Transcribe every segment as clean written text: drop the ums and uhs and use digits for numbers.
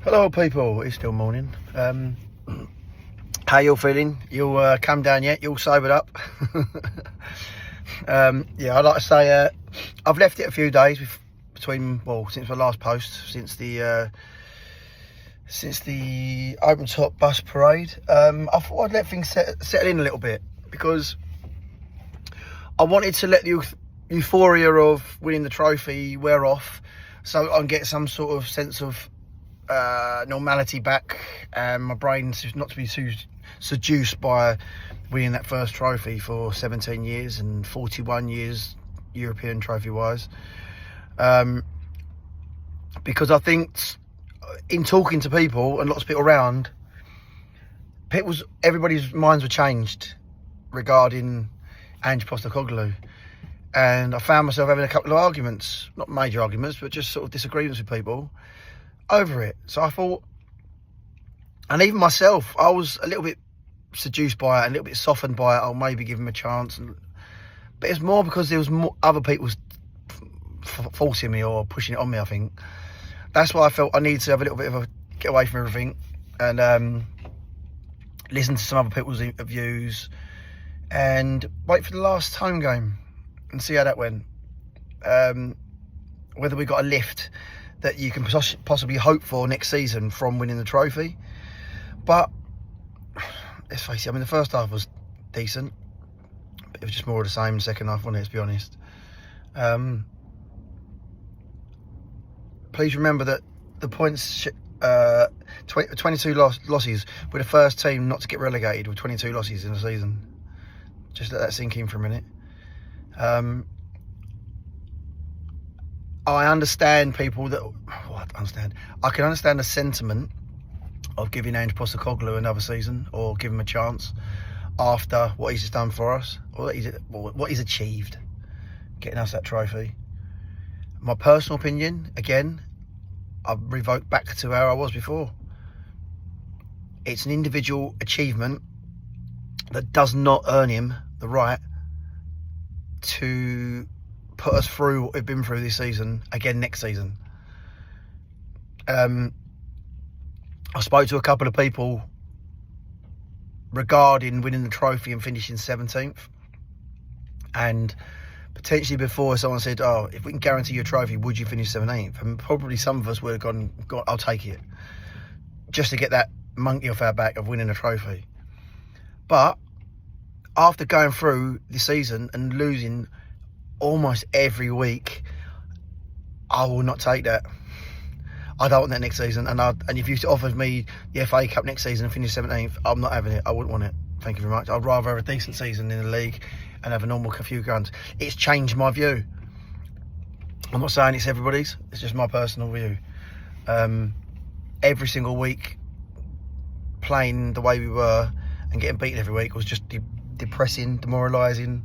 Hello people, it's still morning. How you all feeling? You all come down yet? You all sobered up? Yeah, I'd like to say I've left it a few days since my last post, since the open top bus parade. I thought I'd let things settle in a little bit, because I wanted to let the euphoria of winning the trophy wear off, so I can get some sort of sense of normality back, and my brain's not to be too seduced by winning that first trophy for 17 years and 41 years European trophy wise, because I think in talking to people and lots of people around, everybody's minds were changed regarding Ange Postecoglou, and I found myself having a couple of arguments, not major arguments, but just sort of disagreements with people over it. So I thought, and even myself, I was a little bit seduced by it, and a little bit softened by it. I'll maybe give him a chance, but it's more because there was other people forcing me or pushing it on me. I think that's why I felt I needed to have a little bit of a get away from everything and listen to some other people's views and wait for the last home game and see how that went. Whether we got a lift that you can possibly hope for next season from winning the trophy. But let's face it, I mean, the first half was decent, but it was just more of the same. The second half, wasn't it, to be honest. Please remember that the points, 22 losses, we're the first team not to get relegated with 22 losses in the season. Just let that sink in for a minute. I understand people that... I can understand the sentiment of giving Ange Postecoglou another season, or give him a chance after what he's just done for us, or what he's achieved, getting us that trophy. My personal opinion, again, I've revoked back to where I was before. It's an individual achievement that does not earn him the right to put us through what we've been through this season again next season. I spoke to a couple of people regarding winning the trophy and finishing 17th, and potentially before someone said, "Oh, if we can guarantee you a trophy, would you finish 17th?" And probably some of us would have gone, "I'll take it," just to get that monkey off our back of winning a trophy. But after going through the season and losing almost every week, I will not take that. I don't want that next season, and if you offered me the FA Cup next season and finish 17th, I'm not having it. I wouldn't want it. Thank you very much. I'd rather have a decent season in the league and have a normal few guns. It's changed my view. I'm not saying it's everybody's. It's just my personal view. Every single week, playing the way we were and getting beaten every week was just depressing, demoralising.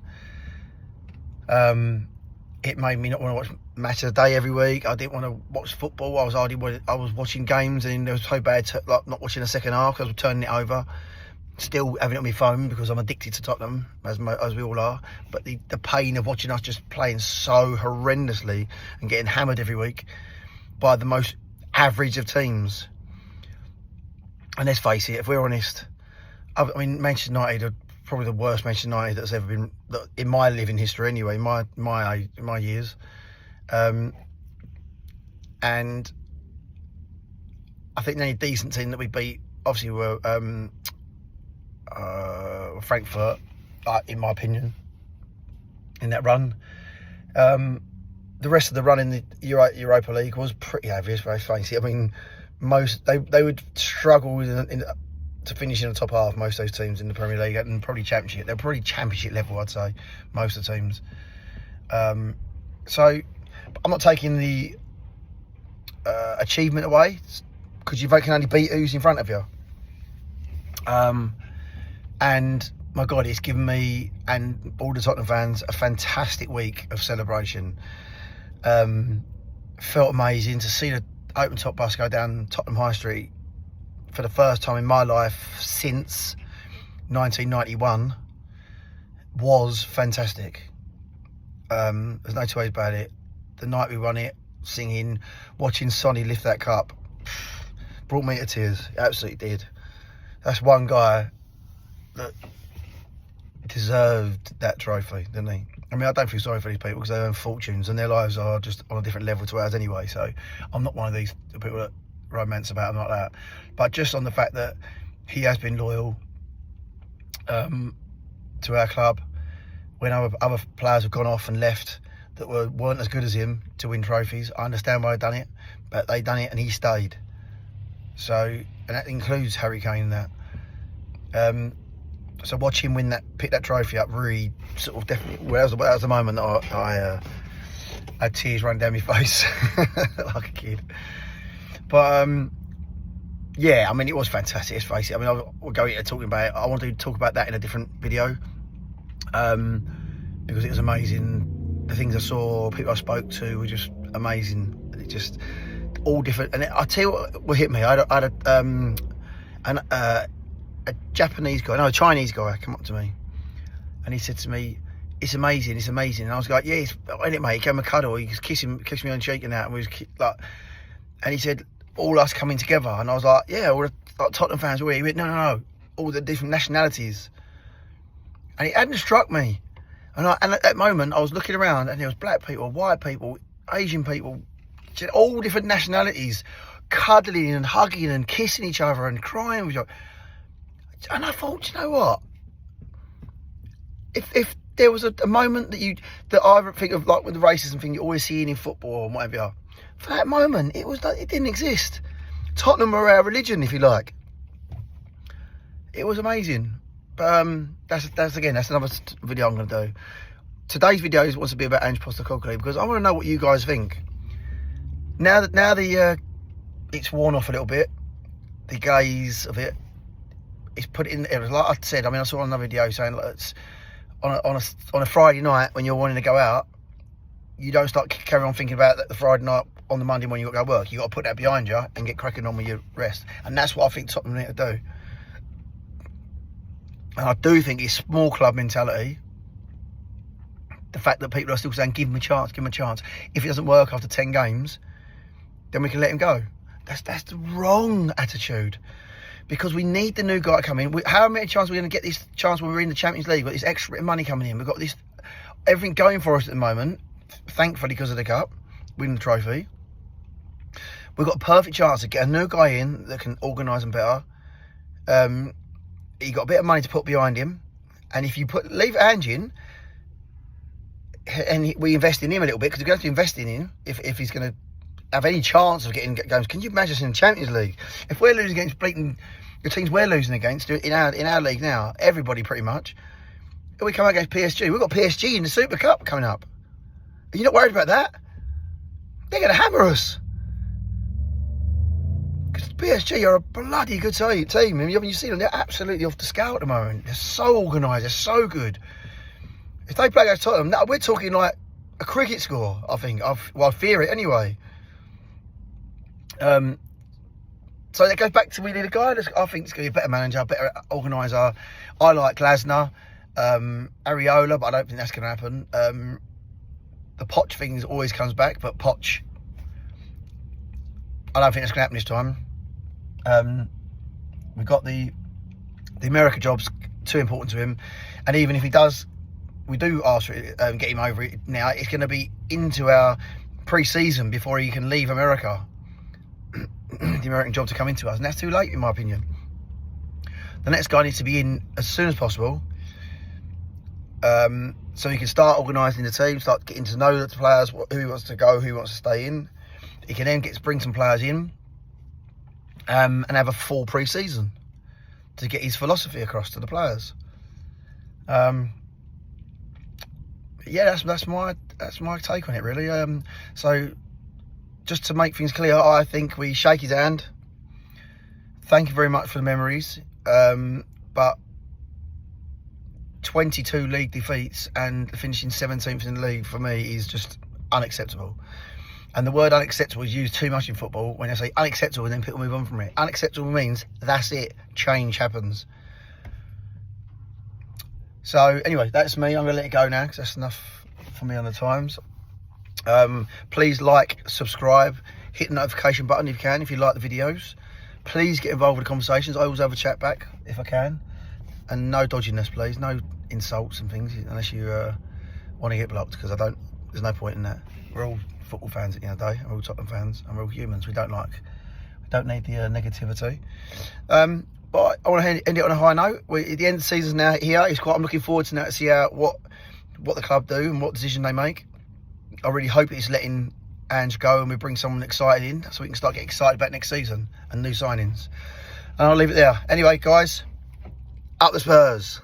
It made me not want to watch match of the day every week. I didn't want to watch football. I was watching games, and it was so bad like not watching the second half because I was turning it over, still having it on my phone because I'm addicted to Tottenham, as we all are. But the pain of watching us just playing so horrendously and getting hammered every week by the most average of teams. And let's face it, if we're honest, I mean, Manchester United are probably the worst Manchester United that's ever been in my living history. Anyway, my years. And I think the only decent team that we beat, obviously, were Frankfurt, in my opinion, in that run. The rest of the run in the Europa League was pretty average, very face it. I mean, they would struggle to finish in the top half, most of those teams in the Premier League, and probably Championship. They're probably Championship level, I'd say, most of the teams. So I'm not taking the achievement away, because you can only beat who's in front of you. And my God, it's given me and all the Tottenham fans a fantastic week of celebration. Felt amazing to see the open top bus go down Tottenham High Street for the first time in my life since 1991. Was fantastic. There's no two ways about it. The night we won it, singing, watching Sonny lift that cup, brought me to tears. It absolutely did. That's one guy that deserved that trophy, didn't he? I mean, I don't feel sorry for these people because they earn fortunes and their lives are just on a different level to ours anyway. So I'm not one of these people that romance about them like that. But just on the fact that he has been loyal to our club when other players have gone off and left that weren't as good as him to win trophies. I understand why they've done it, but they done it and he stayed. So, and that includes Harry Kane and that. So watch him pick that trophy up, really sort of definitely. Well, that was the moment that I had tears running down my face like a kid. But yeah, I mean, it was fantastic. Let's face it. I mean, we'll go into talking about it. I want to talk about that in a different video because it was amazing. The things I saw, people I spoke to were just amazing. It just all different. And I tell you what hit me. I had a Japanese guy, no, a Chinese guy come up to me and he said to me, it's amazing, it's amazing. And I was like, yeah, it's in it, mate. He gave me a cuddle, he kissed me on the cheek and that, and we was like, and he said, all us coming together. And I was like, yeah, all the like, Tottenham fans were here. He went, no, all the different nationalities. And it hadn't struck me. And at that moment, I was looking around and there was black people, white people, Asian people, all different nationalities, cuddling and hugging and kissing each other and crying with each other. And I thought, you know what? If there was a moment that I think of, like with the racism thing you always see in football and whatever, for that moment it was like it didn't exist. Tottenham were our religion, if you like. It was amazing. But that's another video I'm going to do. Today's video wants to be about Ange Postecoglou because I want to know what you guys think. Now that it's worn off a little bit, the gaze of it. It's put in. It was like I said. I mean, I saw another video saying like it's on a Friday night when you're wanting to go out, you don't start carry on thinking about that the Friday night on the Monday morning you got to go work. You got to put that behind you and get cracking on with your rest. And that's what I think Tottenham need to do. And I do think it's small club mentality. The fact that people are still saying, give him a chance, give him a chance. If it doesn't work after 10 games, then we can let him go. That's the wrong attitude. Because we need the new guy to come in. How many chances are we going to get this chance when we're in the Champions League? We've got this extra bit of money coming in. We've got this everything going for us at the moment, thankfully because of the cup, winning the trophy. We've got a perfect chance to get a new guy in that can organise them better. He got a bit of money to put behind him. And if you leave Ange in, and we invest in him a little bit, because we're going to have to invest in him if he's going to have any chance of getting games. Can you imagine us in the Champions League? If we're losing against the teams we're losing against in our league now, everybody pretty much, if we come out against PSG, we've got PSG in the Super Cup coming up. Are you not worried about that? They're going to hammer us. Because PSG are a bloody good team. I mean, you see them, they're absolutely off the scale at the moment. They're so organised, they're so good. If they play against Tottenham, we're talking like a cricket score, I think. I fear it anyway. So that goes back to we need a guy that's, I think, is going to be a better manager, a better organiser. I like Glasner, Areola, but I don't think that's going to happen. The Poch thing always comes back, but Poch, I don't think that's going to happen this time. We've got the America job's too important to him, and even if he does, we do ask for it, get him over it now. It's going to be into our pre-season before he can leave America. The American job to come into us, and that's too late in my opinion. The next guy needs to be in as soon as possible, so he can start organising the team, start getting to know the players, who he wants to go, who he wants to stay in. He can then bring some players in, and have a full pre-season to get his philosophy across to the players. Yeah, that's my take on it really. So just to make things clear, I think we shake his hand. Thank you very much for the memories. But 22 league defeats and finishing 17th in the league for me is just unacceptable. And the word unacceptable is used too much in football. When I say unacceptable, and then people move on from it. Unacceptable means that's it. Change happens. So anyway, that's me. I'm going to let it go now because that's enough for me on the times. Please like, subscribe, hit the notification button if you can, if you like the videos. Please get involved with the conversations. I always have a chat back if I can. And no dodginess, please. No insults and things, unless you want to get blocked, because there's no point in that. We're all football fans at the end of the day. We're all Tottenham fans, and we're all humans. We don't need the negativity. But I want to end it on a high note. At the end of the season's now here. I'm looking forward to now to see what the club do and what decision they make. I really hope it's letting Ange go and we bring someone excited in, so we can start getting excited about next season and new signings. And I'll leave it there. Anyway, guys, up the Spurs.